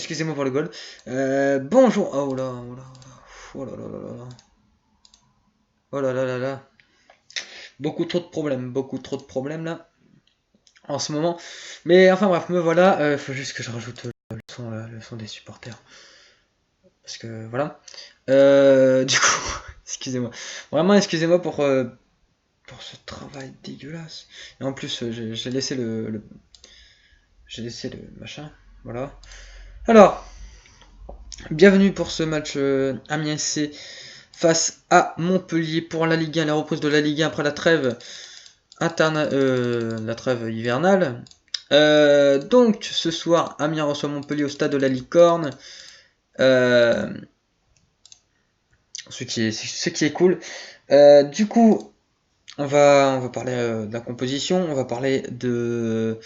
excusez-moi pour le goal. Bonjour. Oh là, oh là, oh là, oh là là là là. Oh là là là là. Beaucoup trop de problèmes là en ce moment. Mais enfin bref, me voilà. Faut juste que je rajoute le son des supporters. Parce que voilà. Du coup, excusez-moi. Vraiment, excusez-moi pour ce travail dégueulasse. Et en plus, j'ai laissé j'ai laissé le machin. Voilà. Alors, bienvenue pour ce match Amiens SC face à Montpellier pour la Ligue 1, la reprise de la Ligue 1 après la trêve la trêve hivernale. Donc ce soir, Amiens reçoit Montpellier au stade de la Licorne. Ce qui est cool. Du coup, on va parler de la composition, on va parler de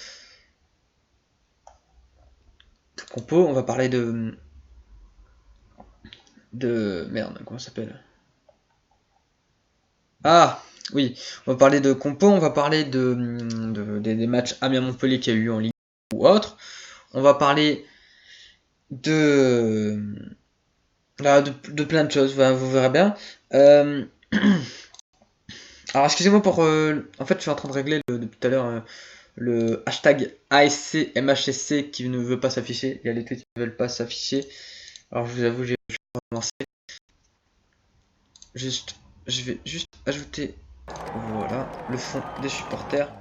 compo, on va parler de merde, comment ça s'appelle? Ah oui, on va parler de compo, on va parler des matchs Amiens-Montpellier qu'il y a eu en Ligue ou autre. On va parler de de plein de choses, vous verrez bien. Alors excusez-moi pour... en fait je suis en train de régler depuis tout à l'heure le hashtag ASC MHSC qui ne veut pas s'afficher. Il y a les tweets qui ne veulent pas s'afficher. Alors je vous avoue, j'ai commencé. Je vais juste ajouter voilà le fond des supporters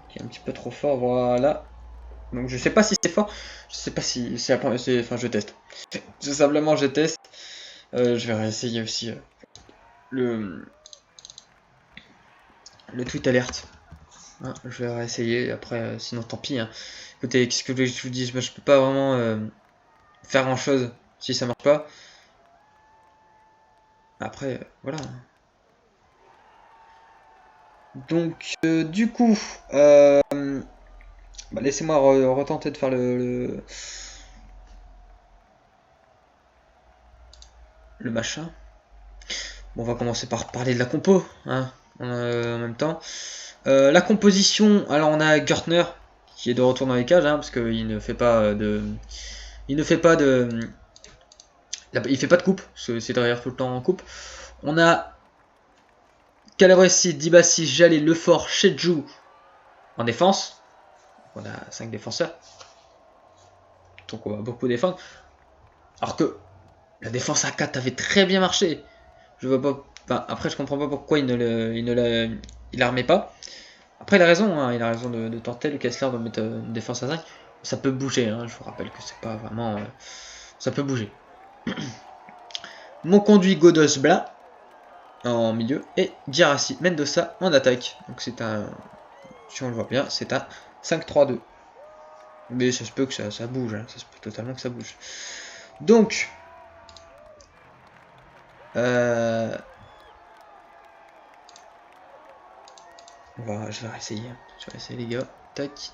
qui est un petit peu trop fort. Voilà. Donc je sais pas si c'est fort. Je sais pas si c'est enfin je teste. Tout simplement je teste. Je vais réessayer aussi le tweet alerte. Hein, je vais réessayer après, sinon tant pis. Hein. Écoutez, qu'est-ce que je vous dis, je peux pas vraiment faire grand chose si ça marche pas. Après, voilà. Donc, du coup, bah, laissez-moi retenter de faire le machin. Bon, on va commencer par parler de la compo, hein, en même temps. La composition, alors on a Gertner qui est de retour dans les cages, hein, parce qu'il ne fait pas de, il ne fait pas de, il fait pas de coupe, parce que c'est derrière tout le temps en coupe. On a Calabresi, Dibassi, Jallet, Lefort, Chedjou en défense. On a 5 défenseurs, donc on va beaucoup défendre. Alors que la défense à 4 avait très bien marché. Je vois pas. Enfin, après, je comprends pas pourquoi il la remet pas. Après, il a raison, hein, il a raison de tenter le Kessler de mettre une défense à 5. Ça peut bouger, hein, je vous rappelle que c'est pas vraiment. Ça peut bouger. Mon conduit Godos Bla en milieu et Girassi Mendoza en attaque. Donc c'est un. Si on le voit bien, c'est un 5-3-2. Mais ça se peut que ça bouge, hein, ça se peut totalement que ça bouge. Donc. Je vais réessayer. Je vais essayer les gars. Tac.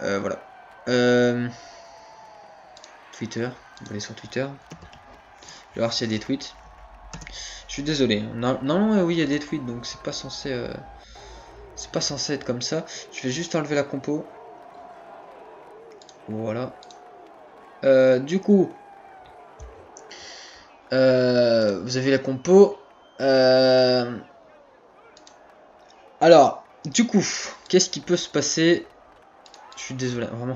Voilà. Twitter. On va aller sur Twitter. Je vais voir s'il y a des tweets. Je suis désolé. Non, oui, il y a des tweets, donc c'est pas censé être comme ça. Je vais juste enlever la compo. Voilà. Du coup, vous avez la compo. Alors, du coup, qu'est-ce qui peut se passer? Je suis désolé, vraiment.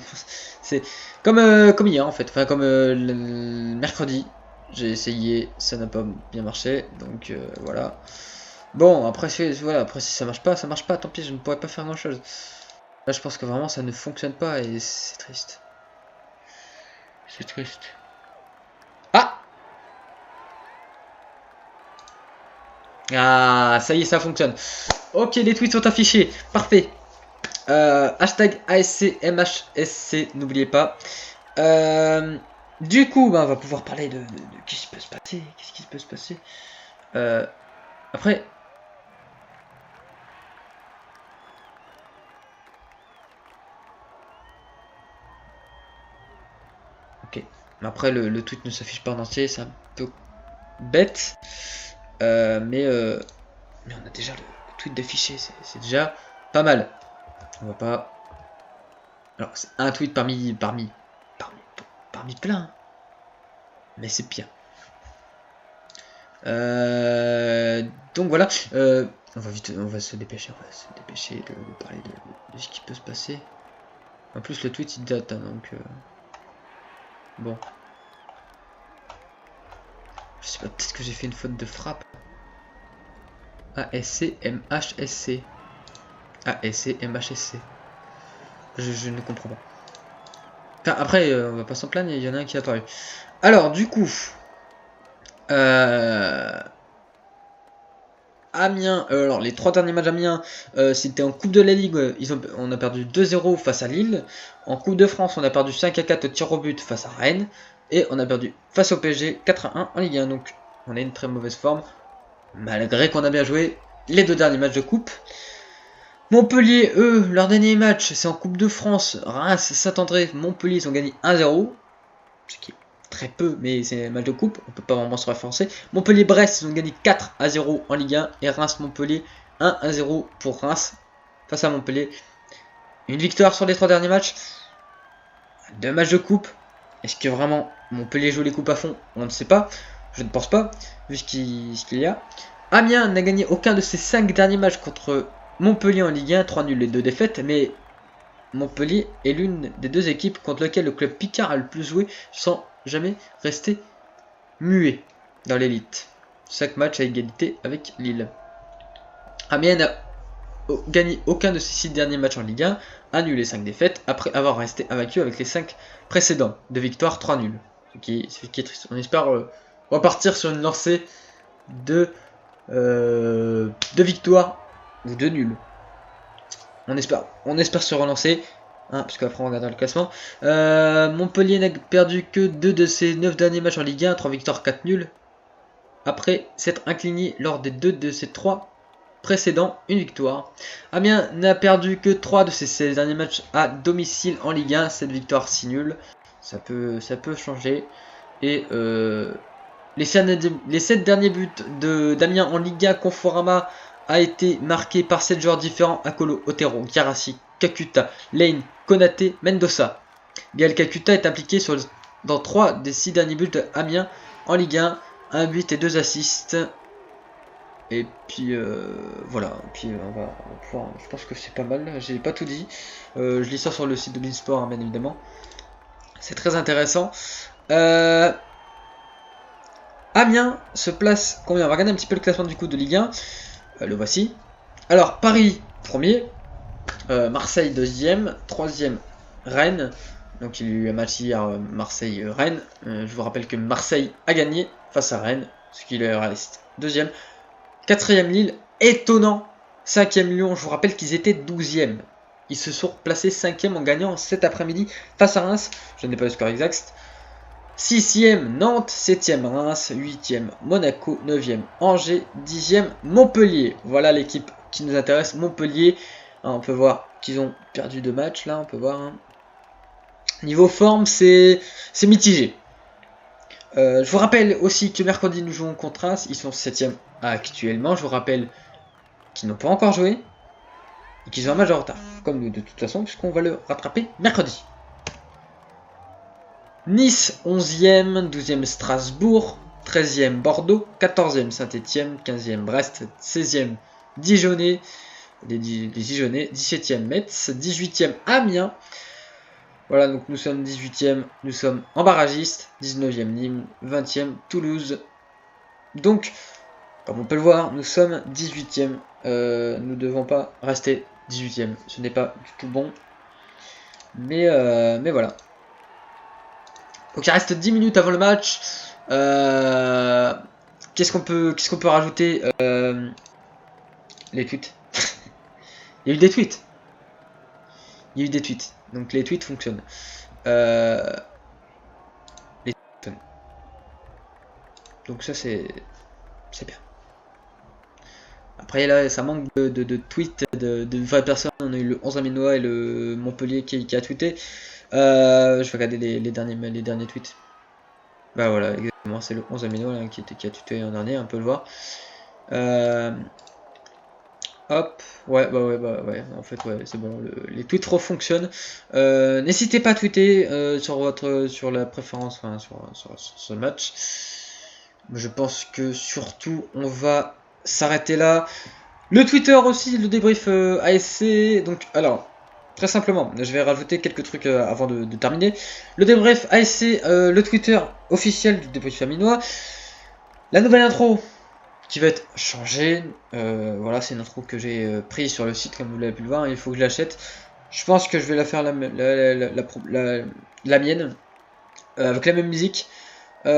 C'est comme hier en fait. Enfin, comme le mercredi. J'ai essayé, ça n'a pas bien marché. Donc voilà. Bon, après, voilà, après si ça marche pas, tant pis, je ne pourrais pas faire grand chose. Là, je pense que vraiment ça ne fonctionne pas et c'est triste. C'est triste. Ah! Ah, ça y est, ça fonctionne. Ok, les tweets sont affichés. Parfait. Hashtag ASC MHSC, n'oubliez pas. Du coup, bah, on va pouvoir parler de qu'est-ce qui peut se passer. Qu'est-ce qui peut se passer après. Ok. Après, le tweet ne s'affiche pas en entier, c'est un peu bête. Mais on a déjà le tweets d'afficher, c'est déjà pas mal. On va pas... Alors, c'est un tweet parmi plein. Mais c'est pire. Donc voilà. On va se dépêcher de parler de ce qui peut se passer. En plus, le tweet il date, hein, donc... Bon. Je sais pas, peut-être que j'ai fait une faute de frappe. ASC, MHSC. ASC, MHSC. Je ne comprends pas. Enfin, après, on va pas s'en plaindre, il y en a un qui est apparu. Alors, du coup... Amiens, alors les 3 derniers matchs d'Amiens, c'était en Coupe de la Ligue, on a perdu 2-0 face à Lille. En Coupe de France, on a perdu 5-4 au tir au but face à Rennes. Et on a perdu face au PSG 4-1 en Ligue 1. Donc on a une très mauvaise forme, malgré qu'on a bien joué les 2 derniers matchs de Coupe. Montpellier, eux, leur dernier match, c'est en Coupe de France. Reims, Saint-André, Montpellier, ils ont gagné 1-0. Ce qui est très peu, mais c'est un match de coupe, on peut pas vraiment se référencer. Montpellier-Brest, ils ont gagné 4-0 en Ligue 1. Et Reims-Montpellier, 1-0 pour Reims face à Montpellier. Une victoire sur les 3 derniers matchs. 2 matchs de coupe. Est-ce que vraiment Montpellier joue les coupes à fond? On ne sait pas. Je ne pense pas, vu ce qu'il y a. Amiens n'a gagné aucun de ses 5 derniers matchs contre Montpellier en Ligue 1. 3 nuls et 2 défaites, mais... Montpellier est l'une des 2 équipes contre lesquelles le club Picard a le plus joué sans jamais rester muet dans l'élite. 5 matchs à égalité avec Lille. Amiens n'a gagné aucun de ses 6 derniers matchs en Ligue 1, annulé 5 défaites, après avoir resté invaincu avec les 5 précédents, 2 victoires, 3 nuls. Ce qui est triste. On espère repartir sur une lancée de 2 victoires ou 2 nuls. On espère se relancer, hein, parce qu'après on regardera le classement. Montpellier n'a perdu que 2 de ses 9 derniers matchs en Ligue 1, 3 victoires, 4 nuls. Après s'être incliné lors des 2 de ses 3 précédents, une victoire. Amiens n'a perdu que 3 de ses 16 derniers matchs à domicile en Ligue 1, 7 victoires, 6 nuls. Ça peut changer. Et les 7 derniers buts d'Amiens en Ligue 1, Conforama a été marqué par 7 joueurs différents: Akolo, Otero, Garassi, Kakuta, Lane, Konaté, Mendoza. Gaël Kakuta est impliqué dans 3 des 6 derniers buts d'Amiens en Ligue 1, 1 but et 2 assists. Et puis voilà, puis on va pouvoir, je pense que c'est pas mal, j'ai pas tout dit. Je lis ça sur le site de Beansport, hein, bien évidemment. C'est très intéressant. Amiens se place combien? On va regarder un petit peu le classement du coup de Ligue 1. Le voici. Alors, Paris, premier. Marseille, deuxième. Troisième, Rennes. Donc, il y a eu un match hier, Marseille-Rennes. Je vous rappelle que Marseille a gagné face à Rennes, ce qui leur reste deuxième. Quatrième, Lille. Étonnant. Cinquième, Lyon. Je vous rappelle qu'ils étaient 12e. Ils se sont placés 5e en gagnant cet après-midi face à Reims. Je n'ai pas le score exact. 6e Nantes, 7e Reims, 8e Monaco, 9e Angers, 10e Montpellier. Voilà l'équipe qui nous intéresse, Montpellier. On peut voir qu'ils ont perdu 2 matchs là, on peut voir. Hein. Niveau forme, c'est mitigé. Je vous rappelle aussi que mercredi nous jouons contre Reims, ils sont 7e actuellement. Je vous rappelle qu'ils n'ont pas encore joué et qu'ils ont un match en retard, comme nous de toute façon, puisqu'on va le rattraper mercredi. Nice, 11e, 12e Strasbourg, 13e Bordeaux, 14e Saint-Etienne, 15e Brest, 16e Dijonais, les Dijonais, 17e Metz, 18e Amiens. Voilà, donc nous sommes 18e, nous sommes en barragiste, 19e Nîmes, 20e Toulouse. Donc, comme on peut le voir, nous sommes 18e. Nous ne devons pas rester 18e. Ce n'est pas du tout bon. Mais voilà. Donc il reste 10 minutes avant le match. Qu'est-ce qu'on peut rajouter? Les tweets. Il y a eu des tweets. Il y a eu des tweets. Donc les tweets fonctionnent. Les tweets. Donc ça c'est bien. Après là ça manque de tweets de vraies personnes. On a eu le 11 Aminois et le Montpellier qui a tweeté. Je vais regarder les derniers tweets. Bah voilà, exactement, c'est le 11 Amino là, qui a tweeté l'an dernier, on peut le voir. Hop, ouais, en fait, ouais, c'est bon, les tweets refonctionnent. N'hésitez pas à tweeter sur la préférence, enfin, sur ce match. Je pense que surtout, on va s'arrêter là. Le Twitter aussi, le débrief ASC. Donc, alors, très simplement, je vais rajouter quelques trucs avant de terminer. Le débrief ASC, le Twitter officiel du débrief faminois. La nouvelle intro qui va être changée. Voilà, c'est une intro que j'ai prise sur le site, comme vous l'avez pu le voir. Il faut que je l'achète. Je pense que je vais la faire la mienne, avec la même musique. Il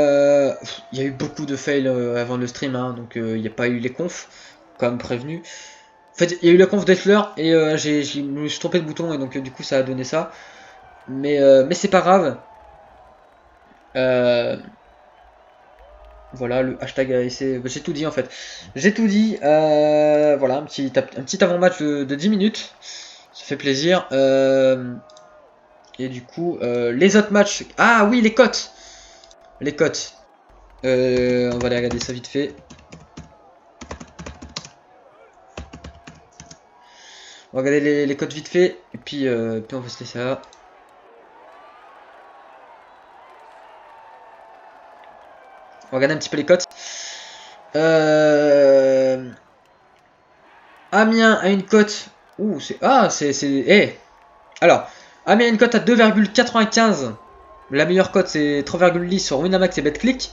y a eu beaucoup de fails avant le stream, hein, donc il n'y a pas eu les confs, comme prévenu. En fait, il y a eu la conf d'Effler et je me suis trompé de bouton et donc du coup ça a donné ça. Mais c'est pas grave. Voilà, le hashtag ASC, j'ai tout dit en fait. J'ai tout dit. Voilà, un petit avant-match de 10 minutes. Ça fait plaisir. Et du coup, les autres matchs. Ah oui, les cotes. Les cotes. On va aller regarder ça vite fait. On va regarder les cotes vite fait. Et puis on va se laisser là. On va regarder un petit peu les cotes. Amiens a une cote. Ouh, c'est. Ah, c'est. Eh. Alors, Amiens a une cote à 2,95. La meilleure cote c'est 3,10 sur Winamax et BetClick.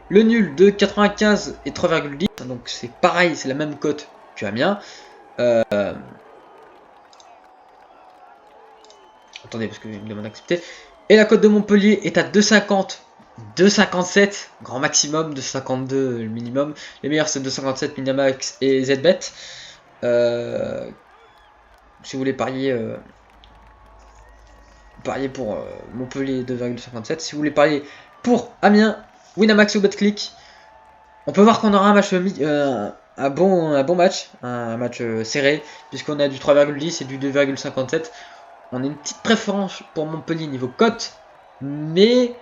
Le nul de 95 et 3,10. Donc c'est pareil, c'est la même cote que Amiens. Attendez, parce qu'il me demande d'accepter. Et la cote de Montpellier est à 2,50. 2,57, grand maximum, 2,52 le minimum. Les meilleurs c'est 2,57 Winamax et ZBet. Si vous voulez parier, pour Montpellier 2,57. Si vous voulez parier pour Amiens, Winamax ou BetClick, on peut voir qu'on aura un match un bon match, un match serré, puisqu'on a du 3,10 et du 2,57. On a une petite préférence pour Montpellier niveau cote, mais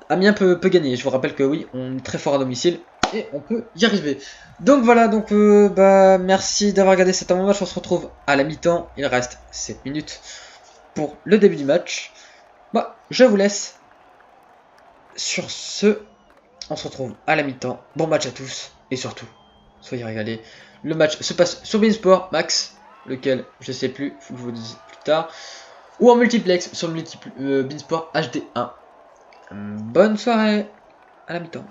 Amiens peut gagner. Je vous rappelle que oui, on est très fort à domicile et on peut y arriver. Donc voilà, donc merci d'avoir regardé cet avant-match. On se retrouve à la mi-temps. Il reste 7 minutes pour le début du match. Bah, je vous laisse. Sur ce, on se retrouve à la mi-temps. Bon match à tous et surtout, soyez régalés. Le match se passe sur Beansport Max, lequel je sais plus, faut que je vous dise plus tard, ou en multiplex sur le Beansport HD1. Bonne soirée, à la mi-temps.